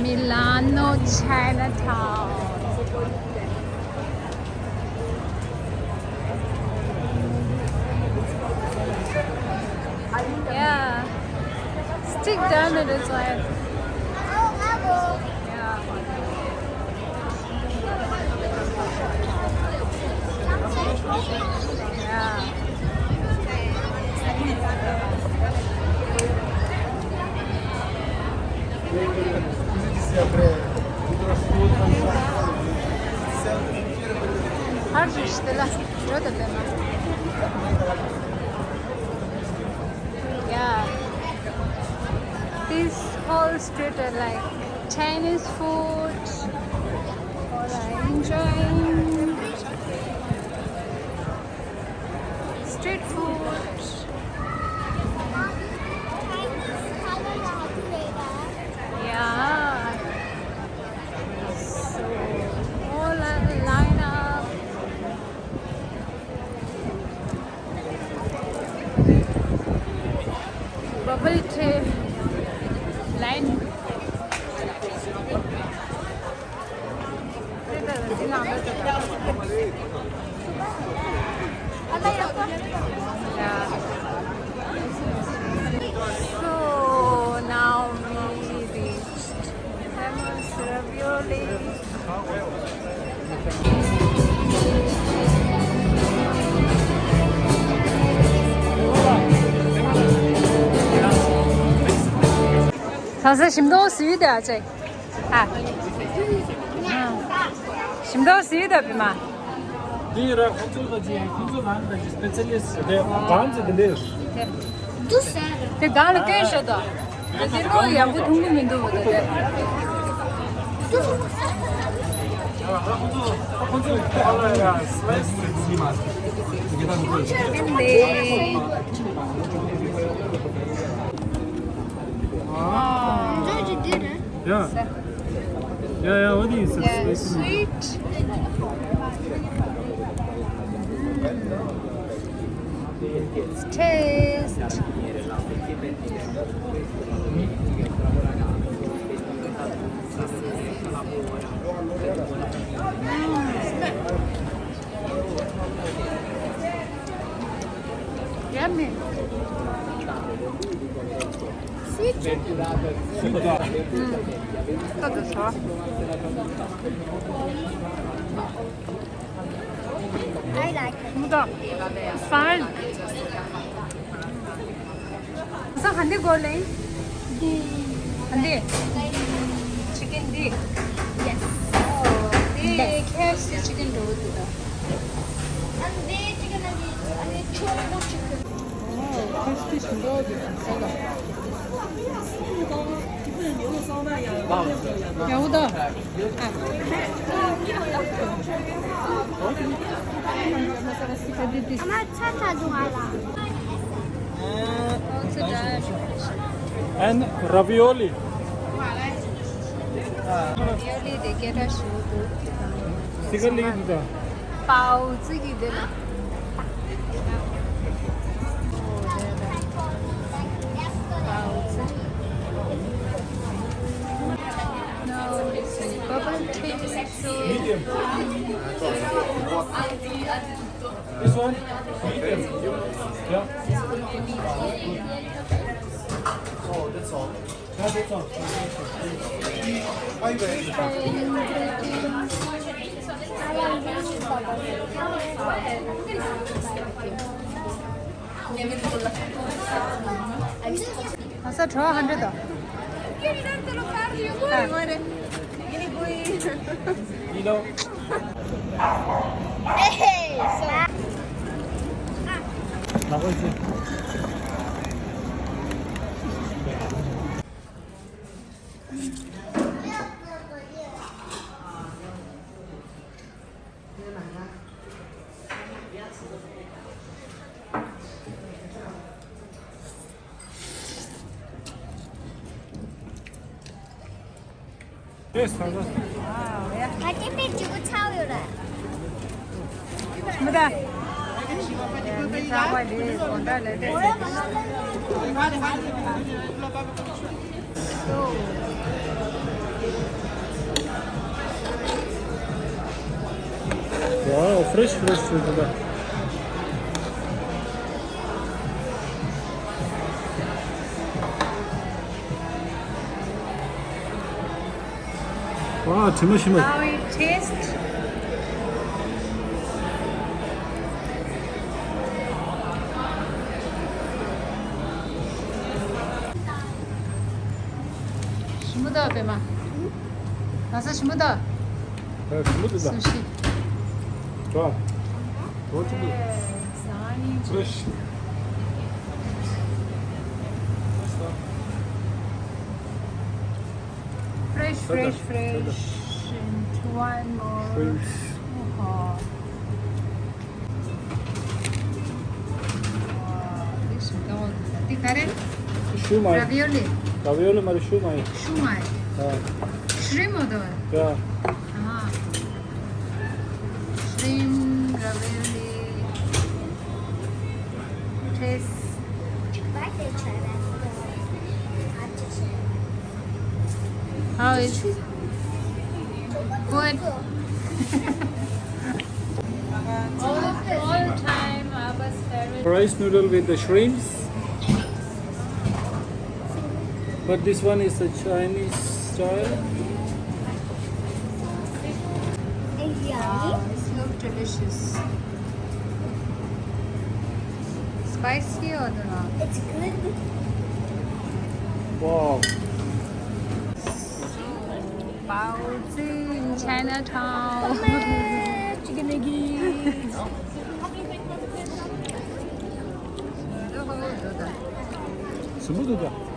Milano Chinatown. Yeah. Stick down to this way. Yeah. Yeah. Harcı işte la. Şurada deme. Yeah. This whole street are like Chinese food or like enjoying street food. Yeah. So all line up. Bubble tea line. Yeah. So now we reached famous ravioli. 선생 심도 수위다 제. 아. 심도 수위다 비마. Дира, консультант, специалист, банцы делаешь. 그 가는 깨셔도. 그리고 야구 동문민도 못해. 근데 Ja, what is it? yeah, sweet. Taste. Yummy. Sweet. Todo só. I like it. Muda. Fine. So, handi golai. Handi. Chicken di. Yes. Oh, the KFC chicken roll. And they chicken and they churro chicken. Oh, KFC chicken roll. 야우다. 엄마 차 가져와라. And ravioli. Ravioli they get a shoe. Sigarliği da. 包自己的了。包子。No, this is bubble tea. Medium. This one? Medium. Yeah. Oh, that's all. Yeah, that's all. Asa 1200 da. You know. Hey, so. 나가지. Yes, tamam. Hadi bir çubuğu çalıyorlar. 뭐다? 사과리 온달래. So, 와우, 프레쉬 주다. 와, 지무시무. how it tastes? Shmuda bema. Nasa shmuda? 스무드다. Sushi. 좋아. 좋아, 좀 Yes, honey. 프레쉬. Fresh, fresh, fresh. And one more. Shrimps. Oh. Wow, this is all. Tikare? 슈마이. Ravioli. 라비올리 말이 슈마이. Shumai. 야, Shrimp or 야, Ah. Shrimp, ravioli. Taste. How is it? Good. all time Abba's favorite. rice noodle with the shrimps. But this one is a Chinese style. Wow, it looks delicious. Spicy or not? It's good. Wow. Baozi in Chinatown. Chicken nuggets. 스무드다.